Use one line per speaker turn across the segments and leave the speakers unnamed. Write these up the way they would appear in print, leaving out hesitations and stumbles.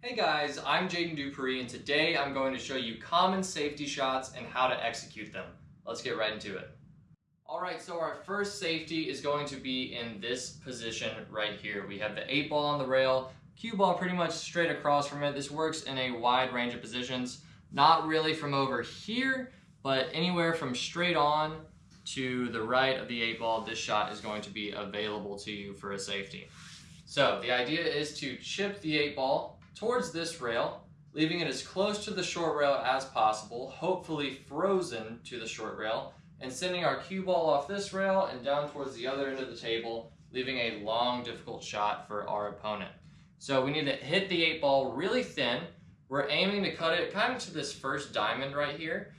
Hey guys, I'm Jaden Dupree, and today I'm going to show you common safety shots and how to execute them. Let's get right into it. Alright, so our first safety is going to be in this position right here. We have the 8 ball on the rail, cue ball pretty much straight across from it. This works in a wide range of positions, not really from over here, but anywhere from straight on to the right of the 8 ball, this shot is going to be available to you for a safety. So the idea is to chip the 8 ball towards this rail, leaving it as close to the short rail as possible, hopefully frozen to the short rail, and sending our cue ball off this rail and down towards the other end of the table, leaving a long, difficult shot for our opponent. So we need to hit the 8 ball really thin. We're aiming to cut it kind of to this first diamond right here.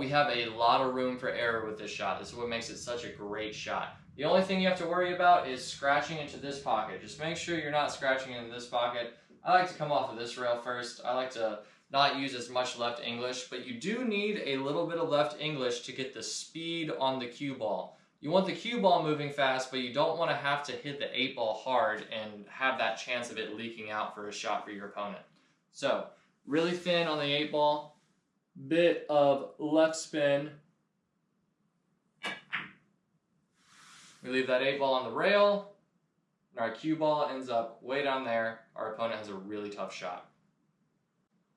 We have a lot of room for error with this shot. This is what makes it such a great shot. The only thing you have to worry about is scratching into this pocket. Just make sure you're not scratching into this pocket. I like to come off of this rail first. I like to not use as much left English, but you do need a little bit of left English to get the speed on the cue ball. You want the cue ball moving fast, but you don't want to have to hit the 8 ball hard and have that chance of it leaking out for a shot for your opponent. So, really thin on the 8 ball, bit of left spin. We leave that 8 ball on the rail, and our cue ball ends up way down there. Our opponent has a really tough shot.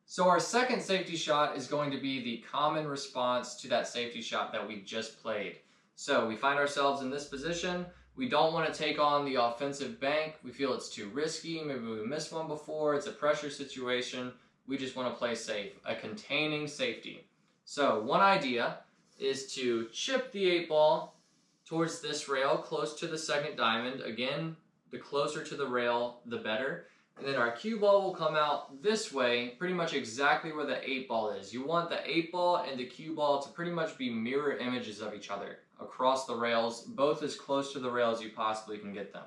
So our second safety shot is going to be the common response to that safety shot that we just played. So we find ourselves in this position. We don't want to take on the offensive bank. We feel it's too risky. Maybe we missed one before. It's a pressure situation. We just want to play safe, a containing safety. So one idea is to chip the 8 ball towards this rail, close to the second diamond. Again, the closer to the rail, the better. And then our cue ball will come out this way, pretty much exactly where the 8 ball is. You want the 8 ball and the cue ball to pretty much be mirror images of each other across the rails, both as close to the rail as you possibly can get them.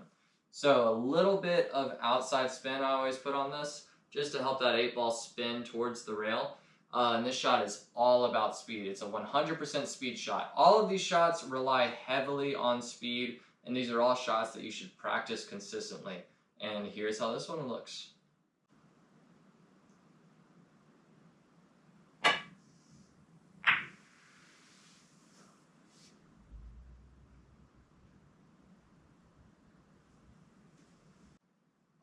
So a little bit of outside spin I always put on this, just to help that 8 ball spin towards the rail. And this shot is all about speed. It's a 100% speed shot. All of these shots rely heavily on speed, and these are all shots that you should practice consistently. And here's how this one looks.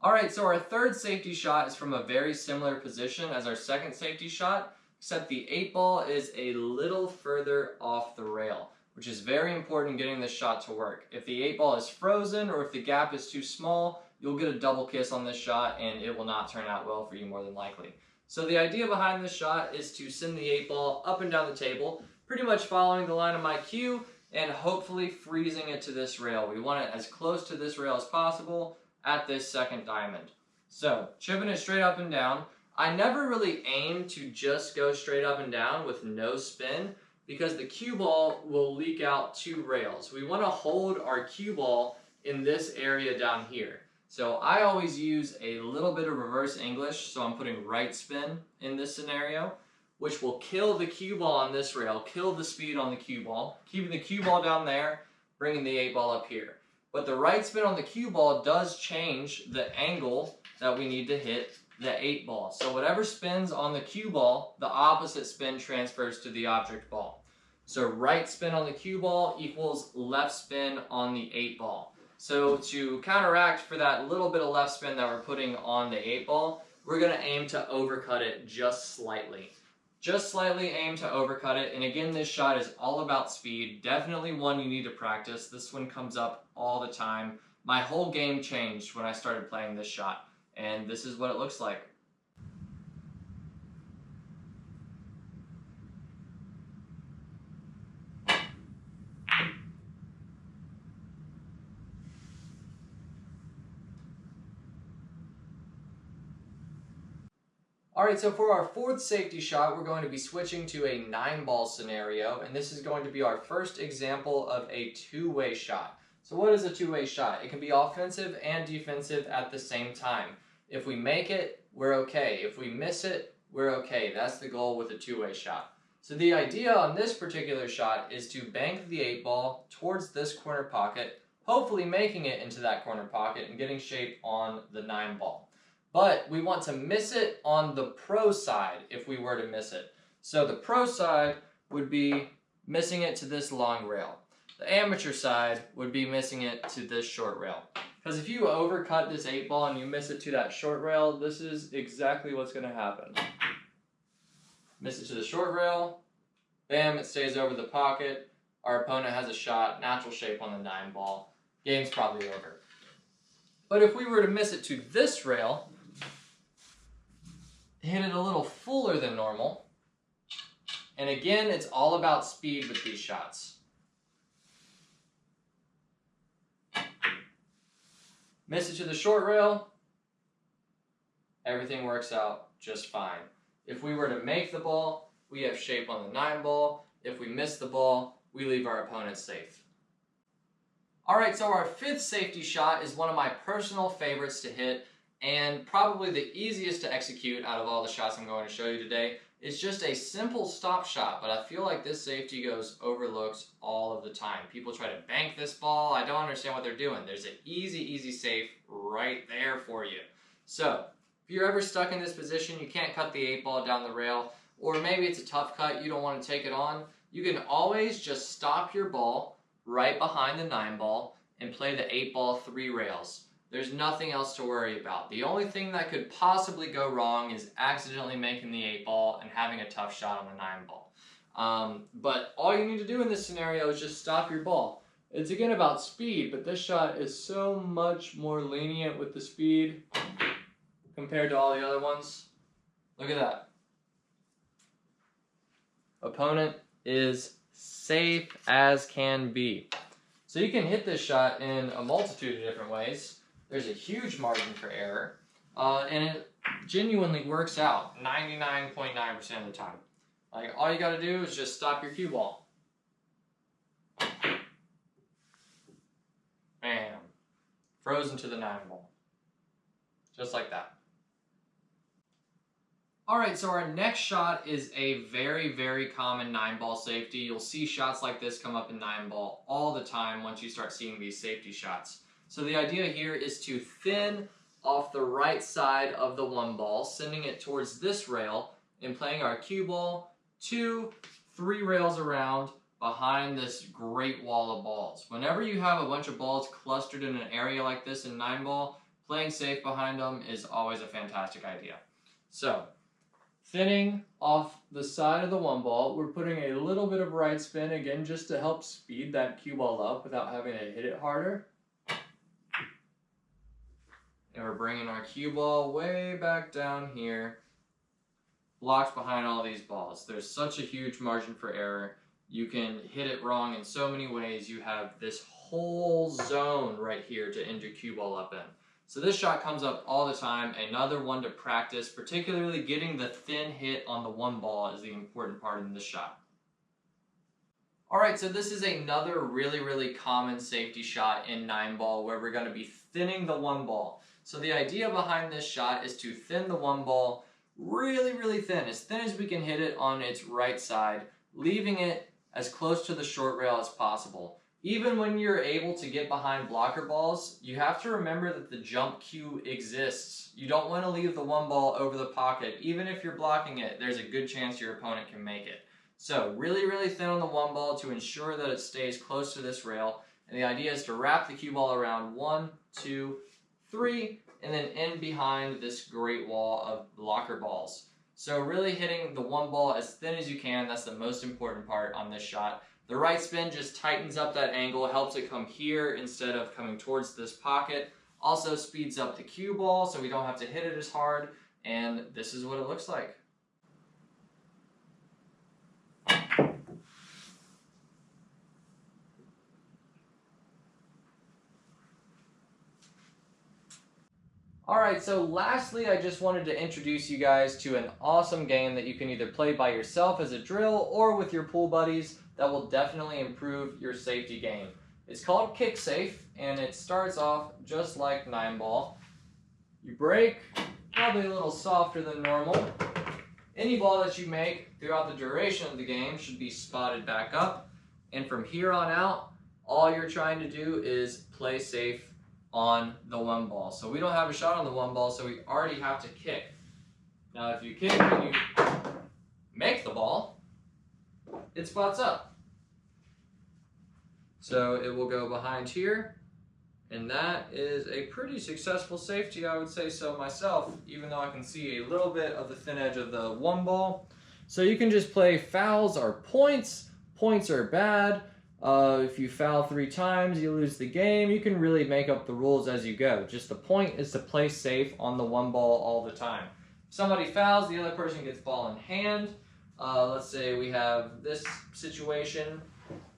Alright, so our third safety shot is from a very similar position as our second safety shot, except the 8 ball is a little further off the rail, which is very important in getting this shot to work. If the 8 ball is frozen or if the gap is too small, you'll get a double kiss on this shot and it will not turn out well for you more than likely. So the idea behind this shot is to send the 8 ball up and down the table, pretty much following the line of my cue and hopefully freezing it to this rail. We want it as close to this rail as possible at this second diamond. So, chipping it straight up and down. I never really aim to just go straight up and down with no spin because the cue ball will leak out 2 rails. We want to hold our cue ball in this area down here. So I always use a little bit of reverse English, so I'm putting right spin in this scenario, which will kill the cue ball on this rail, kill the speed on the cue ball, keeping the cue ball down there, bringing the 8 ball up here. But the right spin on the cue ball does change the angle that we need to hit the 8 ball. So whatever spins on the cue ball, the opposite spin transfers to the object ball. So right spin on the cue ball equals left spin on the 8 ball. So to counteract for that little bit of left spin that we're putting on the 8 ball, we're going to aim to overcut it just slightly. Just slightly aim to overcut it. And again, this shot is all about speed. Definitely one you need to practice. This one comes up all the time. My whole game changed when I started playing this shot. And this is what it looks like. Alright, so for our fourth safety shot, we're going to be switching to a 9 ball scenario, and this is going to be our first example of a two-way shot. So what is a two-way shot? It can be offensive and defensive at the same time. If we make it, we're okay. If we miss it, we're okay. That's the goal with a two-way shot. So the idea on this particular shot is to bank the 8 ball towards this corner pocket, hopefully making it into that corner pocket and getting shape on the 9 ball. but we want to miss it on the pro side if we were to miss it. So the pro side would be missing it to this long rail. The amateur side would be missing it to this short rail. Because if you overcut this 8-ball and you miss it to that short rail, this is exactly what's going to happen. Miss it to the short rail, bam, it stays over the pocket. Our opponent has a shot, natural shape on the 9-ball. Game's probably over. But if we were to miss it to this rail, hit it a little fuller than normal, and again, it's all about speed with these shots. Miss it to the short rail, everything works out just fine. If we were to make the ball, we have shape on the 9-ball. If we miss the ball, we leave our opponent safe. Alright, so our 5th safety shot is one of my personal favorites to hit, and probably the easiest to execute out of all the shots I'm going to show you today. It's just a simple stop shot, but I feel like this safety goes overlooked all of the time. People try to bank this ball. I don't understand what they're doing. There's an easy safe right there for you. So, if you're ever stuck in this position, you can't cut the 8-ball down the rail, or maybe it's a tough cut, you don't want to take it on, you can always just stop your ball right behind the 9-ball and play the 8-ball 3 rails. There's nothing else to worry about. The only thing that could possibly go wrong is accidentally making the 8-ball and having a tough shot on the 9-ball. But all you need to do in this scenario is just stop your ball. It's again about speed, but this shot is so much more lenient with the speed compared to all the other ones. Look at that. Opponent is safe as can be. So you can hit this shot in a multitude of different ways. There's a huge margin for error, and it genuinely works out 99.9% of the time. Like, all you gotta do is just stop your cue ball. Bam. Frozen to the 9-ball. Just like that. Alright, so our next shot is a very common 9-ball safety. You'll see shots like this come up in 9-ball all the time once you start seeing these safety shots. So the idea here is to thin off the right side of the 1-ball, sending it towards this rail, and playing our cue ball 2, 3 rails around behind this great wall of balls. Whenever you have a bunch of balls clustered in an area like this in 9-ball, playing safe behind them is always a fantastic idea. So, thinning off the side of the 1-ball, we're putting a little bit of right spin, again, just to help speed that cue ball up without having to hit it harder. And we're bringing our cue ball way back down here, blocked behind all these balls. There's such a huge margin for error. You can hit it wrong in so many ways. You have this whole zone right here to end your cue ball up in. So this shot comes up all the time. Another one to practice, particularly getting the thin hit on the 1-ball is the important part in this shot. Alright, so this is another really common safety shot in 9-ball where we're going to be thinning the 1-ball. So the idea behind this shot is to thin the 1-ball really thin as we can hit it on its right side, leaving it as close to the short rail as possible. Even when you're able to get behind blocker balls, you have to remember that the jump cue exists. You don't want to leave the 1-ball over the pocket. Even if you're blocking it, there's a good chance your opponent can make it. So really thin on the 1-ball to ensure that it stays close to this rail. And the idea is to wrap the cue ball around 1, 2, 3, and then in behind this great wall of blocker balls. So really hitting the 1-ball as thin as you can, that's the most important part on this shot. The right spin just tightens up that angle, helps it come here instead of coming towards this pocket. Also speeds up the cue ball so we don't have to hit it as hard, and this is what it looks like. Alright, so lastly, I just wanted to introduce you guys to an awesome game that you can either play by yourself as a drill or with your pool buddies that will definitely improve your safety game. It's called Kick Safe, and it starts off just like 9-ball. You break, probably a little softer than normal. Any ball that you make throughout the duration of the game should be spotted back up, and from here on out, all you're trying to do is play safe on the one ball. So we don't have a shot on the one ball, so we already have to kick. Now if you kick and you make the ball, it spots up. So it will go behind here, and that is a pretty successful safety, I would say so myself, even though I can see a little bit of the thin edge of the one ball. So you can just play fouls are points, points are bad. If you foul 3 times, you lose the game. You can really make up the rules as you go. Just the point is to play safe on the one ball all the time. If somebody fouls, the other person gets ball in hand. Let's say we have this situation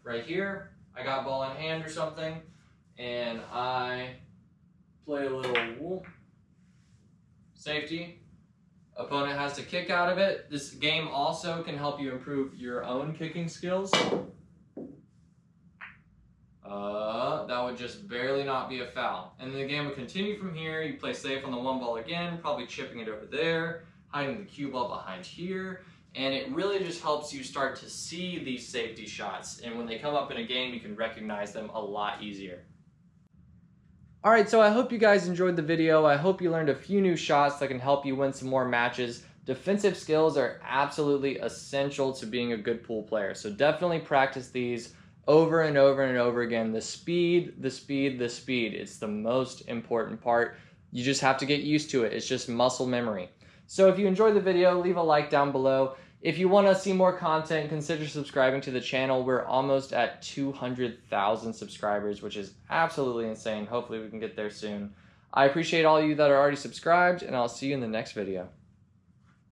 right here. I got ball in hand or something, and I play a little safety. Opponent has to kick out of it. This game also can help you improve your own kicking skills. That would just barely not be a foul. And the game would continue from here. You play safe on the one ball again, probably chipping it over there, hiding the cue ball behind here. And it really just helps you start to see these safety shots. And when they come up in a game, you can recognize them a lot easier. Alright, so I hope you guys enjoyed the video. I hope you learned a few new shots that can help you win some more matches. Defensive skills are absolutely essential to being a good pool player. So definitely practice these over and over and over again. The speed, the speed, the speed. It's the most important part. You just have to get used to it. It's just muscle memory. So if you enjoyed the video, leave a like down below. If you want to see more content, consider subscribing to the channel. We're almost at 200,000 subscribers, which is absolutely insane. Hopefully we can get there soon. I appreciate all of you that are already subscribed, and I'll see you in the next video.